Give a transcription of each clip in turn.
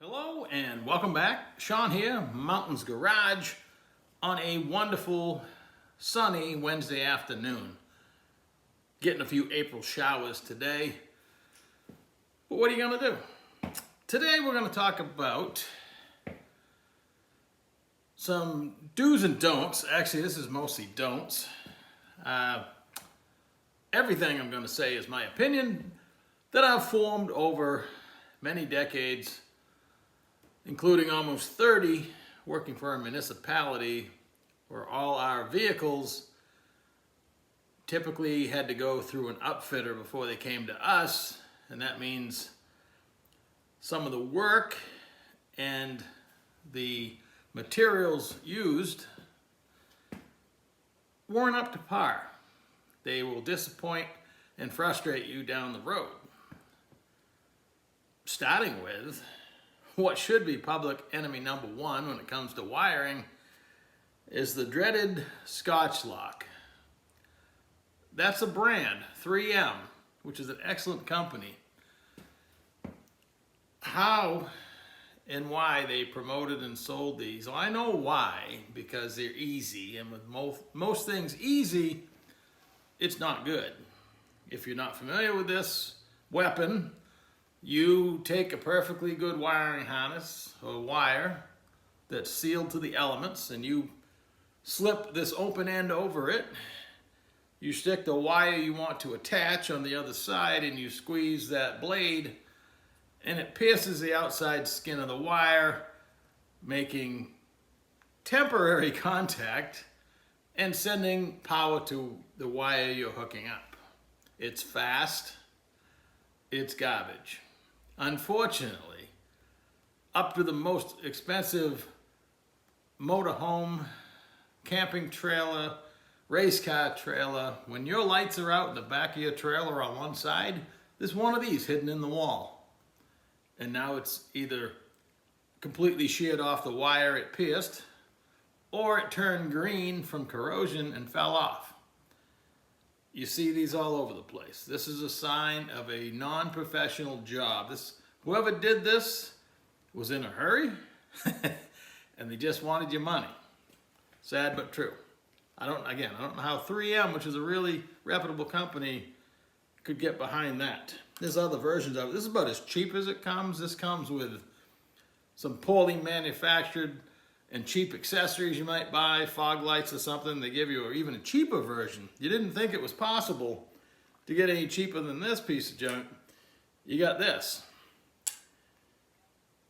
Hello and welcome back. Sean here, Mountains Garage, on a wonderful sunny Wednesday afternoon. Getting a few April showers today. But what are you going to do? Today we're going to talk about some do's and don'ts. Actually, this is mostly don'ts. Everything I'm going to say is my opinion that I've formed over many decades, including almost 30 working for a municipality where all our vehicles typically had to go through an upfitter before they came to us, and that means some of the work and the materials used weren't up to par. They will disappoint and frustrate you down the road. Starting with what should be public enemy number one when it comes to wiring is the dreaded Scotch Loock. That's a brand, 3M, which is an excellent company. How and why they promoted and sold these? Well, I know why, because they're easy, and with most things easy, it's not good. If you're not familiar with this weapon, you take a perfectly good wiring harness or wire that's sealed to the elements, and you slip this open end over it. You stick the wire you want to attach on the other side, and you squeeze that blade, and it pierces the outside skin of the wire, making temporary contact and sending power to the wire you're hooking up. It's fast, it's garbage. Unfortunately, up to the most expensive motorhome, camping trailer, race car trailer, when your lights are out in the back of your trailer on one side, there's one of these hidden in the wall. And now it's either completely sheared off the wire it pierced, or it turned green from corrosion and fell off. You see these all over the place. This is a sign of a non-professional job. Whoever did this was in a hurry and they just wanted your money. Sad but true. I don't know how 3M, which is a really reputable company, could get behind that. There's other versions of it. This is about as cheap as it comes. This comes with some poorly manufactured and cheap accessories you might buy, fog lights or something. They give you or even a cheaper version. You didn't think it was possible to get any cheaper than this piece of junk. You got this.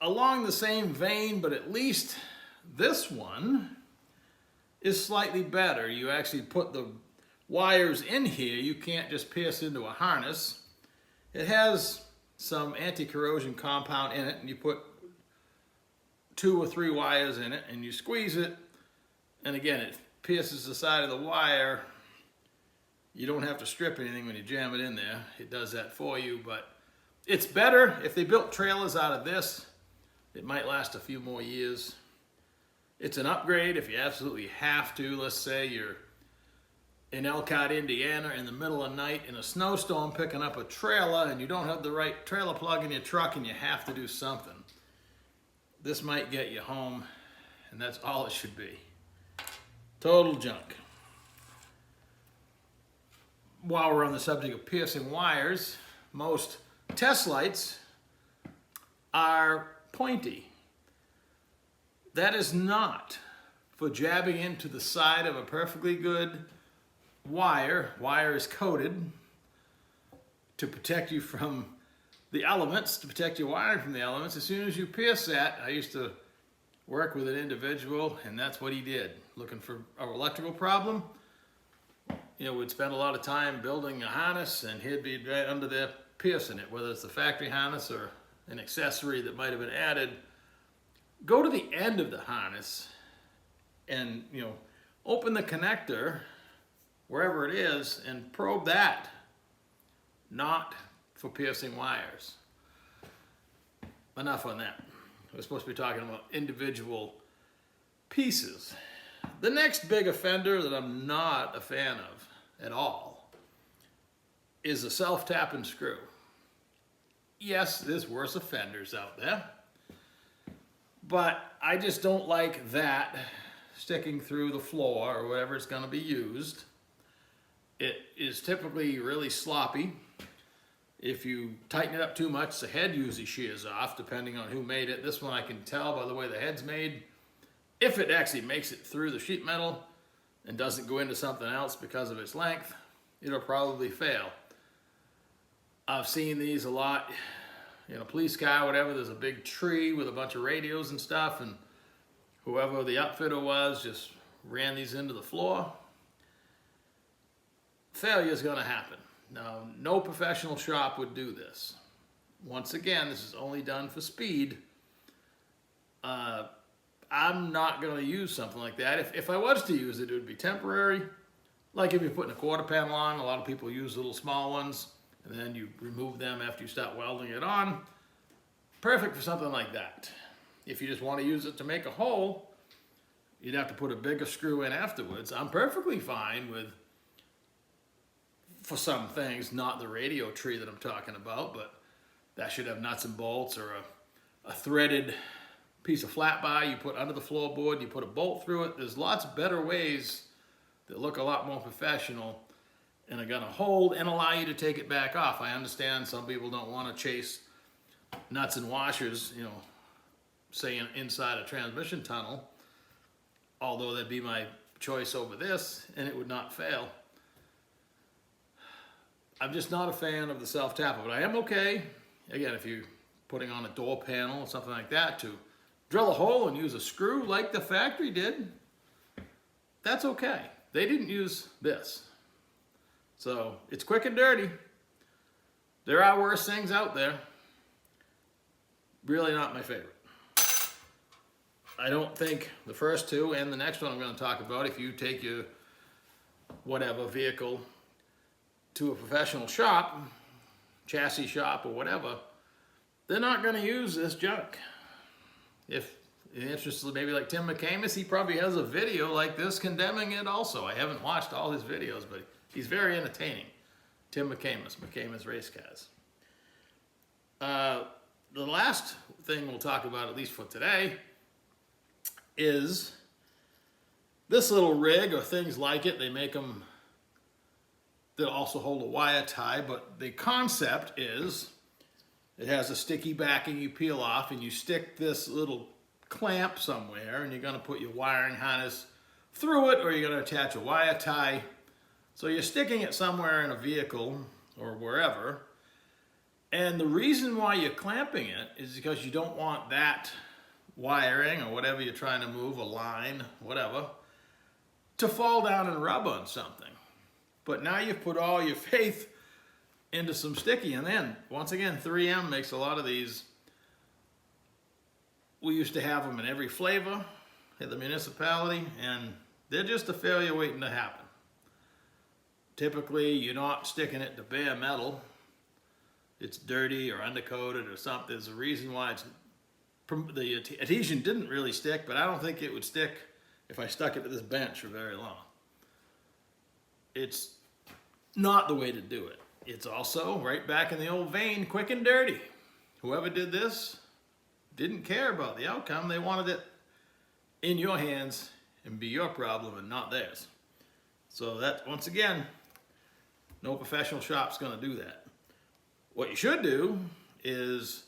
Along the same vein, but at least this one is slightly better. You actually put the wires in here. You can't just pierce into a harness. It has some anti-corrosion compound in it, and you put 2 or 3 wires in it, and you squeeze it, and again, it pierces the side of the wire. You don't have to strip anything when you jam it in there. It does that for you, but it's better. If they built trailers out of this, it might last a few more years. It's an upgrade if you absolutely have to. Let's say you're in Elkhart, Indiana, in the middle of the night in a snowstorm picking up a trailer, and you don't have the right trailer plug in your truck, and you have to do something. This might get you home, and that's all it should be. Total junk. While we're on the subject of piercing wires, most test lights are pointy. That is not for jabbing into the side of a perfectly good wire. Wire is coated to protect you from the elements, to protect your wiring from the elements. As soon as you pierce that, I used to work with an individual, and that's what he did. Looking for an electrical problem, we'd spend a lot of time building a harness, and he'd be right under there piercing it, whether it's the factory harness or an accessory that might have been added. Go to the end of the harness and, open the connector, wherever it is, and probe that. Not for piercing wires. Enough on that. We're supposed to be talking about individual pieces. The next big offender that I'm not a fan of at all is a self-tapping screw. Yes, there's worse offenders out there. But I just don't like that sticking through the floor or whatever it's going to be used. It is typically really sloppy. If you tighten it up too much, the head usually shears off, depending on who made it. This one I can tell by the way the head's made. If it actually makes it through the sheet metal and doesn't go into something else because of its length, it'll probably fail. I've seen these a lot in a police car, whatever. There's a big tree with a bunch of radios and stuff, and whoever the upfitter was just ran these into the floor. Failure is going to happen. Now, no professional shop would do this. Once again, this is only done for speed. I'm not going to use something like that. If I was to use it, it would be temporary. Like if you're putting a quarter panel on, a lot of people use little small ones, and then you remove them after you start welding it on. Perfect for something like that. If you just want to use it to make a hole, you'd have to put a bigger screw in afterwards. I'm perfectly fine with, for some things, not the radio tree that I'm talking about, but that should have nuts and bolts, or a threaded piece of flat bar you put under the floorboard, you put a bolt through it. There's lots of better ways that look a lot more professional and are going to hold and allow you to take it back off. I understand some people don't want to chase nuts and washers, you know, say inside a transmission tunnel, although that'd be my choice over this, and it would not fail. I'm just not a fan of the self-tapper, but I am okay, again, if you're putting on a door panel or something like that, to drill a hole and use a screw like the factory did. That's okay. They didn't use this. So it's quick and dirty. There are worse things out there. Really not my favorite. I don't think the first two and the next one I'm going to talk about, if you take your whatever vehicle to a professional shop, chassis shop or whatever, they're not going to use this junk. If you're interested, maybe like Tim McCamus, he probably has a video like this condemning it also. I haven't watched all his videos, but he's very entertaining. Tim McCamus Race Cars. The last thing we'll talk about, at least for today, is this little rig or things like it. They make them that also hold a wire tie, but the concept is it has a sticky backing you peel off, and you stick this little clamp somewhere, and you're going to put your wiring harness through it, or you're going to attach a wire tie. So you're sticking it somewhere in a vehicle or wherever. And the reason why you're clamping it is because you don't want that wiring or whatever you're trying to move, a line, whatever, to fall down and rub on something. But now you've put all your faith into some sticky, and then once again 3M makes a lot of these. We used to have them in every flavor at the municipality, and they're just a failure waiting to happen. Typically you're not sticking it to bare metal. It's dirty or undercoated or something. There's a reason why the adhesion didn't really stick, but I don't think it would stick if I stuck it to this bench for very long. It's not the way to do it. It's also right back in the old vein, quick and dirty. Whoever did this didn't care about the outcome. They wanted it in your hands and be your problem and not theirs. So that, once again, no professional shop's going to do that. What you should do is,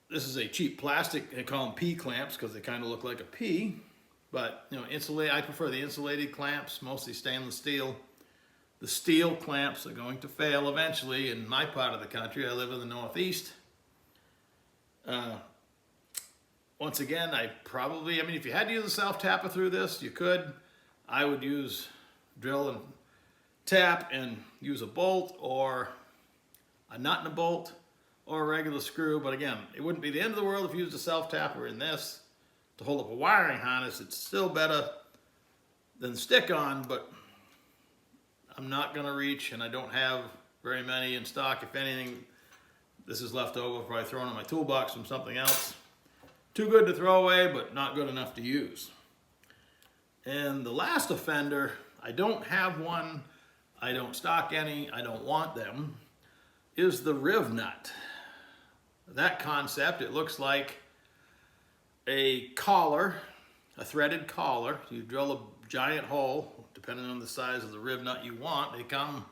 this is a cheap plastic, they call them P clamps because they kind of look like a P, but you know, I prefer the insulated clamps, mostly stainless steel. The steel clamps are going to fail eventually in my part of the country. I live in the Northeast. Once again, if you had to use a self-tapper through this, you could. I would use drill and tap and use a bolt or a nut and a bolt or a regular screw. But again, it wouldn't be the end of the world if you used a self-tapper in this to hold up a wiring harness. It's still better than stick-on, but I'm not going to reach, and I don't have very many in stock. If anything, this is left over, probably thrown in my toolbox from something else. Too good to throw away, but not good enough to use. And the last offender, I don't have one, I don't stock any, I don't want them, is the riv nut. That concept, it looks like a collar, a threaded collar. You drill a giant hole, depending on the size of the rib nut you want. They come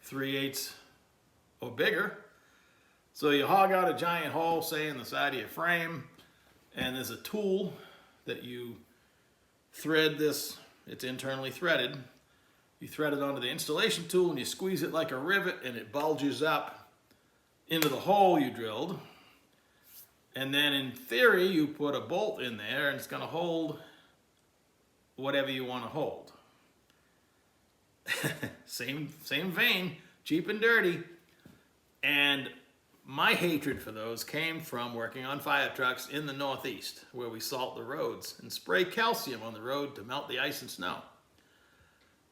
3/8 or bigger. So you hog out a giant hole, say in the side of your frame, and there's a tool that you thread this. It's internally threaded. You thread it onto the installation tool and you squeeze it like a rivet, and it bulges up into the hole you drilled. And then in theory, you put a bolt in there and it's going to hold whatever you want to hold. same vein, cheap and dirty. And my hatred for those came from working on fire trucks in the Northeast, where we salt the roads and spray calcium on the road to melt the ice and snow.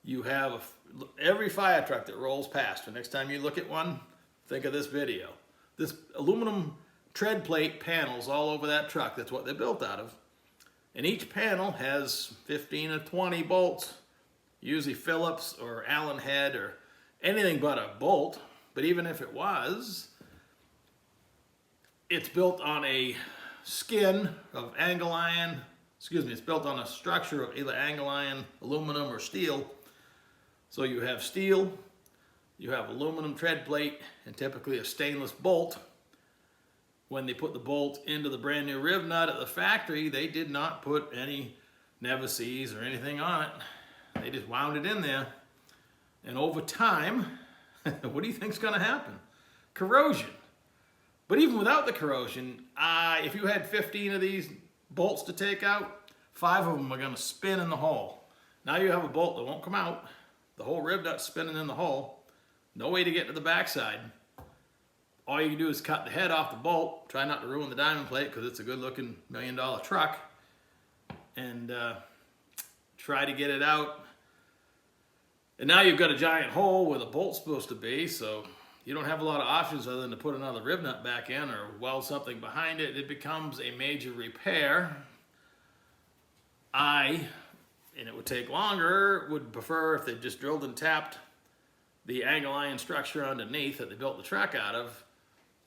You have every fire truck that rolls past. The next time you look at one, think of this video. This aluminum tread plate panels all over that truck. That's what they're built out of. And each panel has 15 or 20 bolts, usually Phillips or Allen head or anything but a bolt. But even if it was, it's built on a skin of angle iron. Excuse me, it's built on a structure of either angle iron, aluminum, or steel. So you have steel, you have aluminum tread plate, and typically a stainless bolt. When they put the bolt into the brand new rib nut at the factory, they did not put any Never-Seez or anything on it. They just wound it in there. And over time, what do you think is going to happen? Corrosion. But even without the corrosion, if you had 15 of these bolts to take out, 5 of them are going to spin in the hole. Now you have a bolt that won't come out. The whole rib nut's spinning in the hole. No way to get to the backside. All you can do is cut the head off the bolt. Try not to ruin the diamond plate because it's a good looking $1 million truck. And try to get it out. And now you've got a giant hole where the bolt's supposed to be, so you don't have a lot of options other than to put another rib nut back in or weld something behind it. It becomes a major repair. And it would take longer, would prefer if they just drilled and tapped the angle iron structure underneath that they built the truck out of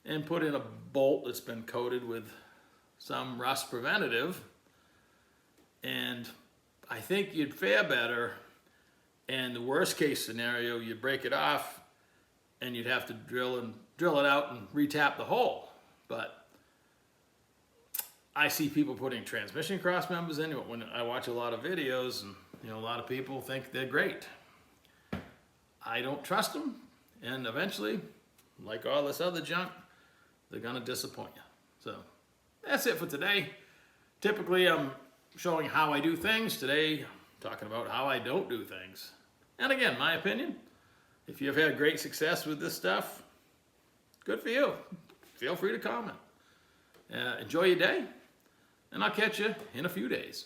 and put in a bolt that's been coated with some rust preventative. And I think you'd fare better. And the worst case scenario, you'd break it off and you'd have to drill it out and retap the hole. But I see people putting transmission cross members in when I watch a lot of videos, and a lot of people think they're great. I don't trust them, and eventually, like all this other junk, they're gonna disappoint you. So that's it for today. Typically, I'm showing how I do things. Today, I'm talking about how I don't do things. And again, my opinion, if you've had great success with this stuff, good for you. Feel free to comment. Enjoy your day, and I'll catch you in a few days.